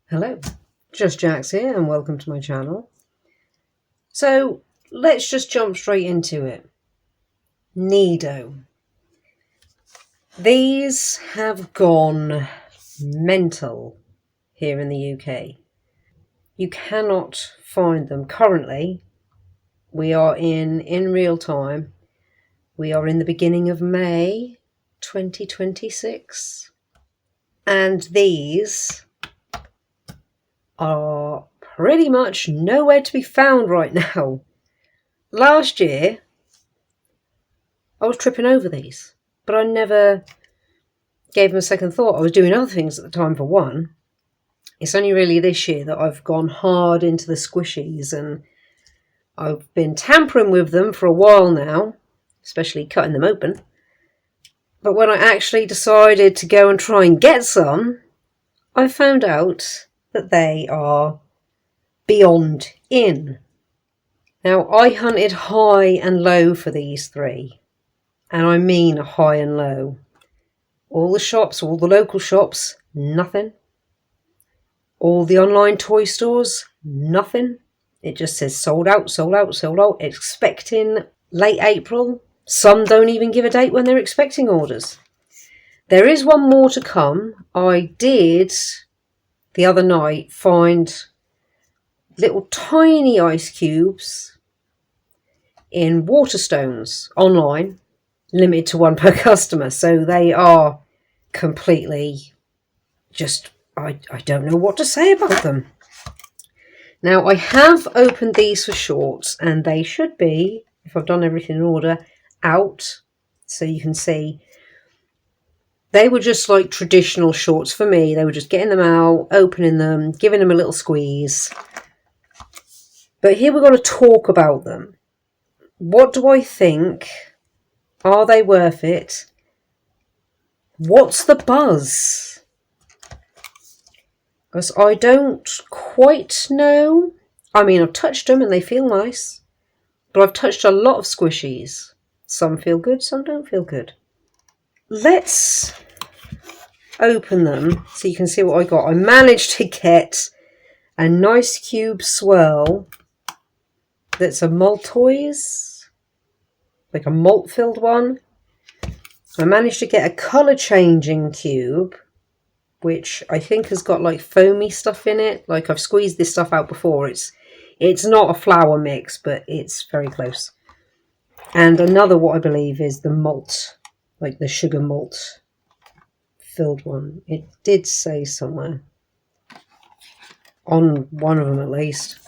Hello, Just Jax here and welcome to my channel. So let's just jump straight into it. NeeDoh. These have gone mental here in the UK. You cannot find them currently. We are in real time. We are in the beginning of May 2026. And these are pretty much nowhere to be found right now. Last year, I was tripping over these, but I never gave them a second thought. I was doing other things at the time, for one. It's only really this year that I've gone hard into the squishies, and I've been tampering with them for a while now, especially cutting them open. But when I actually decided to go and try and get some, I found out that they are beyond in. Now, I hunted high and low for these three, and I mean high and low. All the shops, all the local shops, nothing. All the online toy stores, nothing. It just says sold out, sold out, sold out, expecting late April. Some don't even give a date when they're expecting orders. There is one more to come. I did, the other night, find little tiny ice cubes in water stones online, limited to one per customer. So they are completely just, I don't know what to say about them. Now, I have opened these for shorts, and they should be, if I've done everything in order, out. So you can see they were just like traditional shorts for me. They were just getting them out, opening them, giving them a little squeeze. But here we're going to talk about them. What do I think? Are they worth it? What's the buzz? Because I don't quite know. I mean, I've touched them and they feel nice. But I've touched a lot of squishies. Some feel good, some don't feel good. Let's open them so you can see what I got. I managed to get a nice cube swirl that's a Maltoise, like a malt filled one. I managed to get a colour changing cube, which I think has got like foamy stuff in it. Like, I've squeezed this stuff out before. It's not a flour mix, but it's very close. And another, what I believe is the malt, like the sugar malt filled one. It did say somewhere, on one of them at least.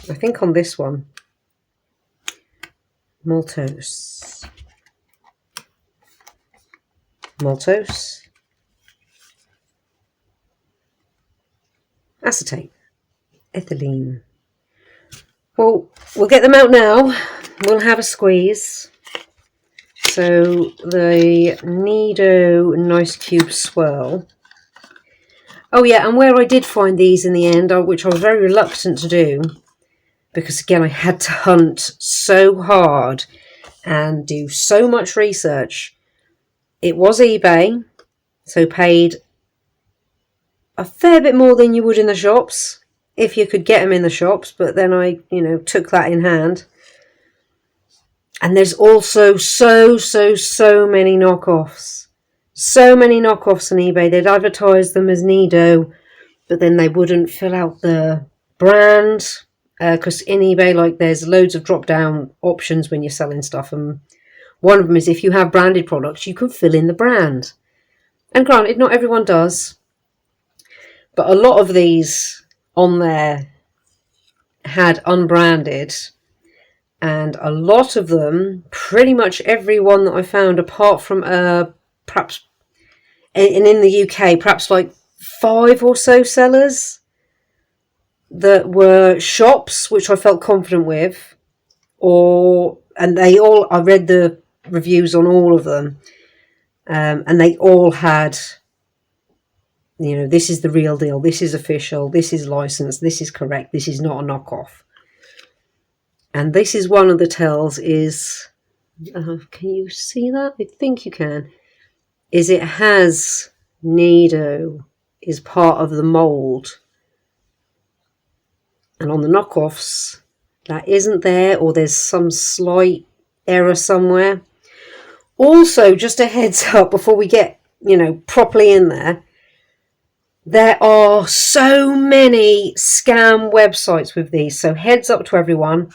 I think on this one, maltose, acetate, ethylene. Well, we'll get them out now. We'll have a squeeze. So the NeeDoh Nice Cube Swirl. Oh yeah, and where I did find these in the end, which I was very reluctant to do, because again I had to hunt so hard and do so much research. It was eBay, so paid a fair bit more than you would in the shops, if you could get them in the shops, but then I, took that in hand. And there's also so many knockoffs. So many knockoffs on eBay. They'd advertise them as NeeDoh, but then they wouldn't fill out the brand. Because in eBay, like, there's loads of drop-down options when you're selling stuff. And one of them is, if you have branded products, you can fill in the brand. And granted, not everyone does. But a lot of these on there had unbranded. And a lot of them, pretty much every one that I found, apart from perhaps, and in the UK, perhaps like 5 or so sellers that were shops, which I felt confident with, and I read the reviews on all of them, and they all had, this is the real deal, this is official, this is licensed, this is correct, this is not a knockoff. And this is one of the tells is, can you see that? I think you can. Is it has NeeDoh is part of the mould And on the knockoffs, that isn't there, or there's some slight error somewhere. Also, just a heads up before we get, properly in there, there are so many scam websites with these. So heads up to everyone.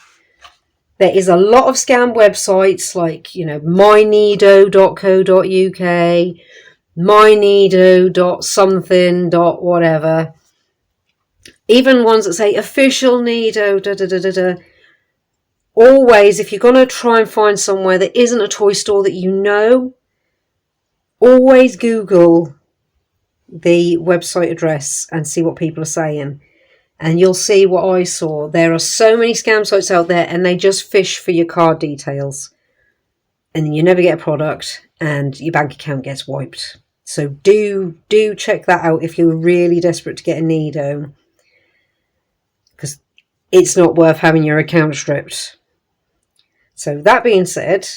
There is a lot of scam websites like, myneedoh.co.uk, myneedoh.something.whatever. Even ones that say official NeeDoh, da da da da da. Always, if you're going to try and find somewhere that isn't a toy store that you know, always Google the website address and see what people are saying. And you'll see what I saw. There are so many scam sites out there, and they just fish for your card details. And then you never get a product, and your bank account gets wiped. So do check that out if you're really desperate to get a NeeDoh. Because it's not worth having your account stripped. So that being said,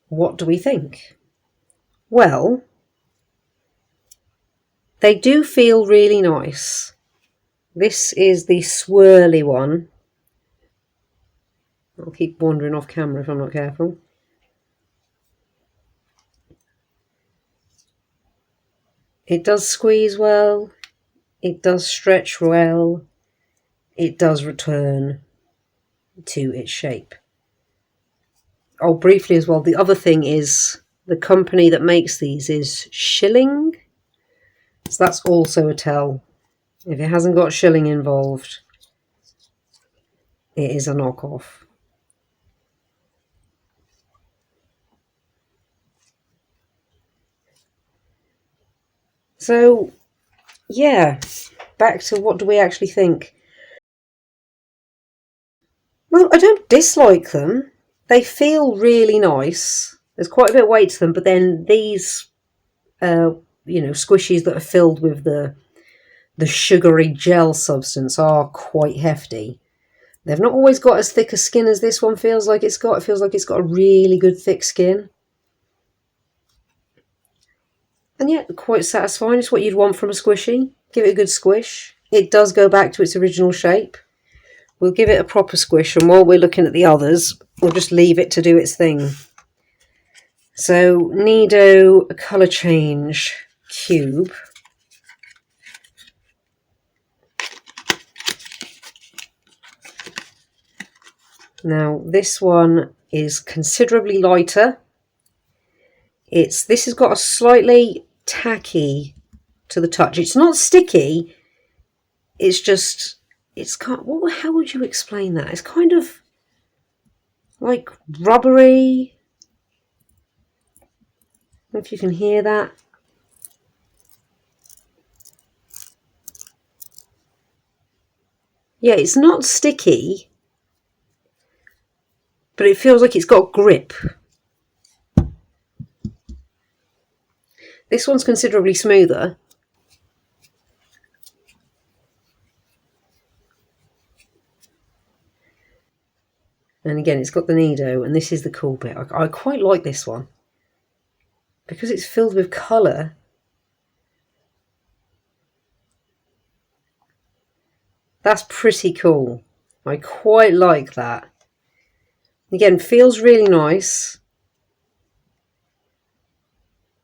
what do we think? Well, they do feel really nice. This is the swirly one. I'll keep wandering off camera if I'm not careful. It does squeeze well. It does stretch well. It does return to its shape. Oh, briefly as well, the other thing is the company that makes these is Shilling. So that's also a tell. If it hasn't got shilling involved, it is a knockoff. So, yeah, back to what do we actually think? Well, I don't dislike them. They feel really nice. There's quite a bit of weight to them, but then these, squishies that are filled with the sugary gel substance are quite hefty. They've not always got as thick a skin as this one feels like it's got. It feels like it's got a really good thick skin. And yeah, quite satisfying. It's what you'd want from a squishy. Give it a good squish. It does go back to its original shape. We'll give it a proper squish, and while we're looking at the others, we'll just leave it to do its thing. So, NeeDoh colour change cube. Now, this one is considerably lighter. This has got a slightly tacky to the touch. It's not sticky. It's just, how would you explain that? It's kind of like rubbery. I don't know if you can hear that. Yeah, it's not sticky, but it feels like it's got grip. This one's considerably smoother. And again, it's got the NeeDoh, and this is the cool bit. I quite like this one. Because it's filled with colour. That's pretty cool. I quite like that. Again, feels really nice.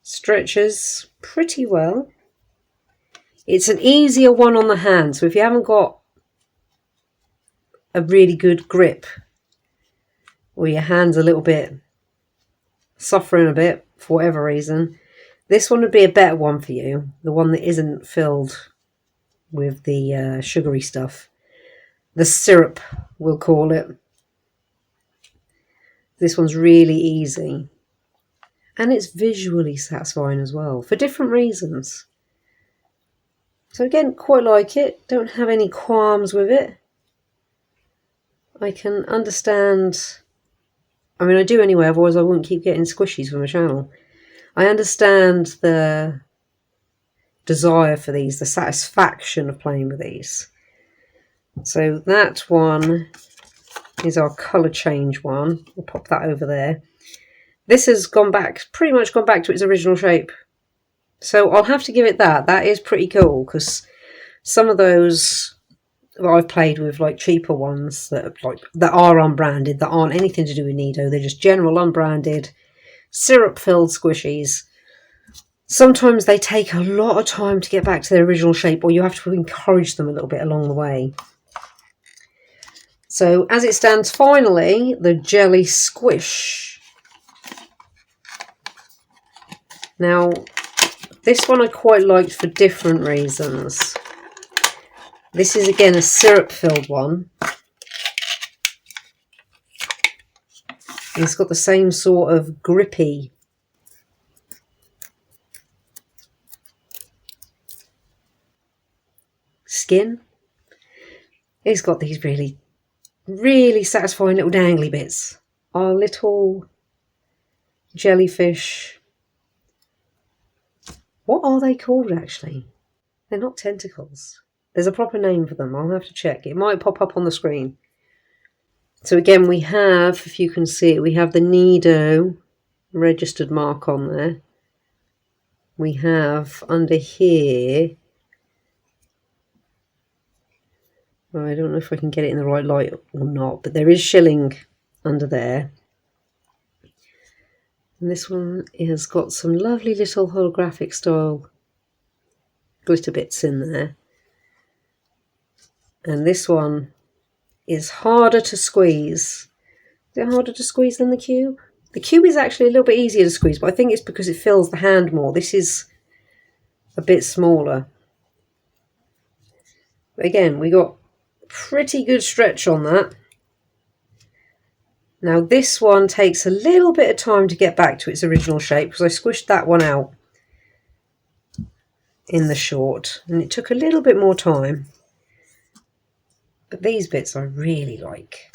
Stretches pretty well. It's an easier one on the hand, so if you haven't got a really good grip, or your hand's a little bit suffering a bit for whatever reason, this one would be a better one for you. The one that isn't filled with the sugary stuff. The syrup, we'll call it. This one's really easy. And it's visually satisfying as well, for different reasons. So again, quite like it. Don't have any qualms with it. I can understand. I mean, I do anyway, otherwise I wouldn't keep getting squishies from my channel. I understand the desire for these, the satisfaction of playing with these. So that one is our colour change one. We'll pop that over there. This has pretty much gone back to its original shape. So I'll have to give it that. That is pretty cool, because some of those I've played with like cheaper ones that are unbranded, that aren't anything to do with NeeDoh. They're just general unbranded syrup-filled squishies. Sometimes they take a lot of time to get back to their original shape, or you have to encourage them a little bit along the way. So as it stands, finally, the jelly squish. Now, this one I quite liked for different reasons. This is again a syrup-filled one. And it's got the same sort of grippy skin. It's got these really, really satisfying little dangly bits. Our little jellyfish. What are they called actually? They're not tentacles. There's a proper name for them. I'll have to check. It might pop up on the screen. So again, we have, if you can see it, we have the NeeDoh registered mark on there. We have under here, I don't know if I can get it in the right light or not, but there is shilling under there. And this one has got some lovely little holographic style glitter bits in there. And this one is harder to squeeze. Is it harder to squeeze than the cube? The cube is actually a little bit easier to squeeze, but I think it's because it fills the hand more. This is a bit smaller. But again, we got pretty good stretch on that. Now this one takes a little bit of time to get back to its original shape because I squished that one out in the short and it took a little bit more time. But these bits I really like.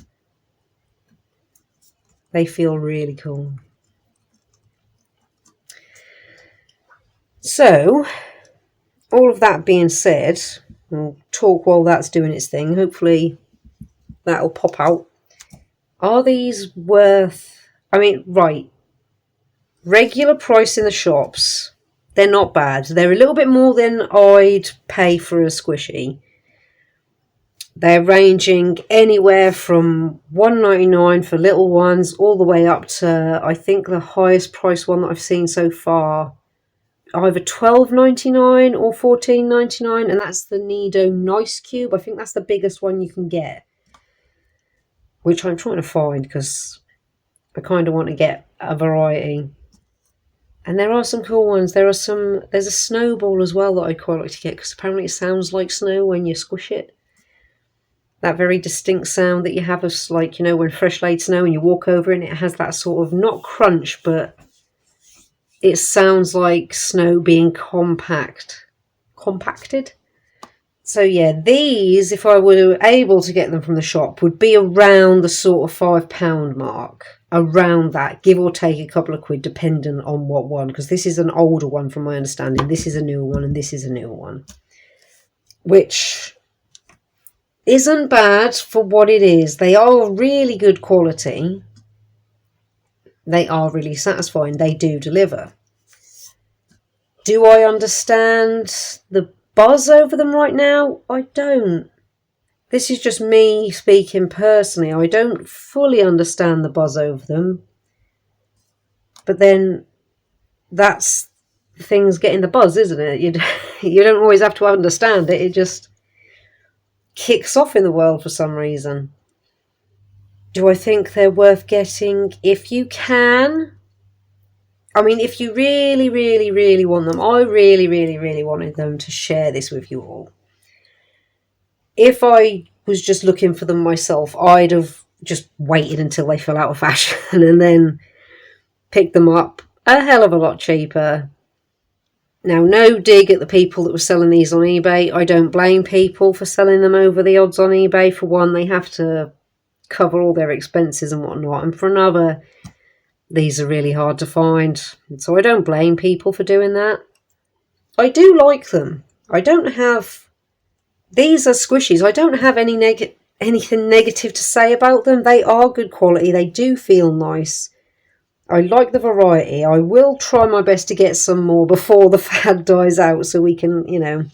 They feel really cool. So, all of that being said, we'll talk while that's doing its thing. Hopefully that'll pop out. Are these worth... I mean, right. Regular price in the shops, they're not bad. They're a little bit more than I'd pay for a squishy. They're ranging anywhere from $1.99 for little ones all the way up to, I think the highest price one that I've seen so far, either $12.99 or $14.99, and that's the NeeDoh Nice Cube. I think that's the biggest one you can get, which I'm trying to find because I kind of want to get a variety. And there are some cool ones. There's a snowball as well that I'd quite like to get because apparently it sounds like snow when you squish it. That very distinct sound that you have of, like, you know, when fresh laid snow and you walk over it and it has that sort of, not crunch, but it sounds like snow being compacted. So yeah, these, if I were able to get them from the shop, would be around the sort of £5 mark. Around that, give or take a couple of quid, depending on what one. Because this is an older one from my understanding. This is a newer one and this is a newer one. Which isn't bad for what it is. They are really good quality. They are really satisfying. They do deliver. Do I understand the buzz over them right now? I don't. This is just me speaking personally. I don't fully understand the buzz over them. But then that's the thing's getting the buzz, isn't it? You don't always have to understand it. It just kicks off in the world for some reason. Do I think they're worth getting? If you can. I mean, if you really, really, really want them. I really, really, really wanted them to share this with you all. If I was just looking for them myself, I'd have just waited until they fell out of fashion and then picked them up a hell of a lot cheaper. Now, no dig at the people that were selling these on eBay. I don't blame people for selling them over the odds on eBay. For one, they have to cover all their expenses and whatnot. And for another, these are really hard to find. So I don't blame people for doing that. I do like them. I don't have... These are squishies. I don't have anything negative to say about them. They are good quality. They do feel nice. I like the variety. I will try my best to get some more before the fad dies out so we can, you know,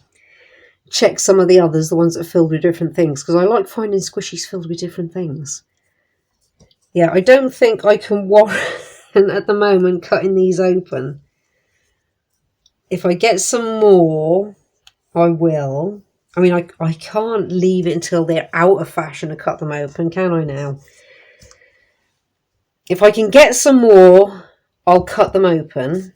check some of the others, the ones that are filled with different things, because I like finding squishies filled with different things. Yeah, I don't think I can warrant at the moment cutting these open. If I get some more, I will. I mean, I can't leave it until they're out of fashion to cut them open, can I now? If I can get some more, I'll cut them open.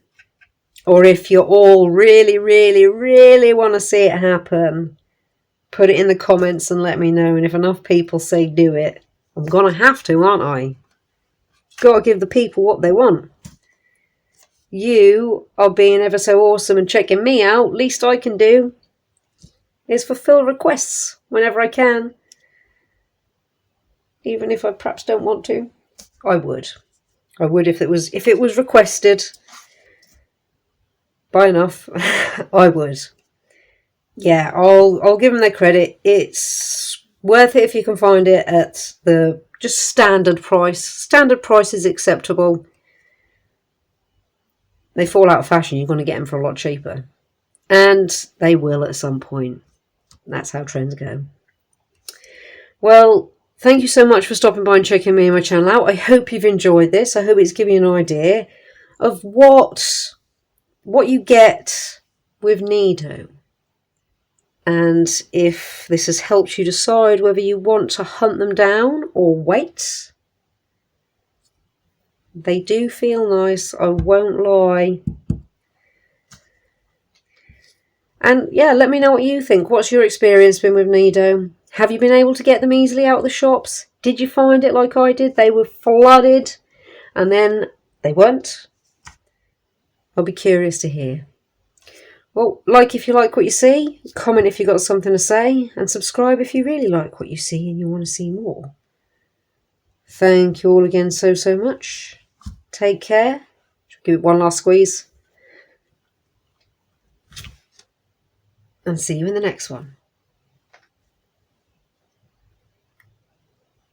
Or if you all really, really, really want to see it happen, put it in the comments and let me know. And if enough people say do it, I'm going to have to, aren't I? Got to give the people what they want. You are being ever so awesome and checking me out. Least I can do is fulfill requests whenever I can. Even if I perhaps don't want to. I would. I would if it was requested by enough. I would. Yeah, I'll give them their credit. It's worth it if you can find it at the just standard price. Standard price is acceptable. They fall out of fashion, you're going to get them for a lot cheaper. And they will at some point. That's how trends go. Well, thank you so much for stopping by and checking me and my channel out. I hope you've enjoyed this. I hope it's given you an idea of what you get with NeeDoh. And if this has helped you decide whether you want to hunt them down or wait. They do feel nice, I won't lie. And yeah, let me know what you think. What's your experience been with NeeDoh? Have you been able to get them easily out of the shops? Did you find it like I did? They were flooded and then they weren't? I'll be curious to hear. Well, like if you like what you see, comment if you've got something to say, and subscribe if you really like what you see and you want to see more. Thank you all again so much. Take care. Give it one last squeeze. And see you in the next one.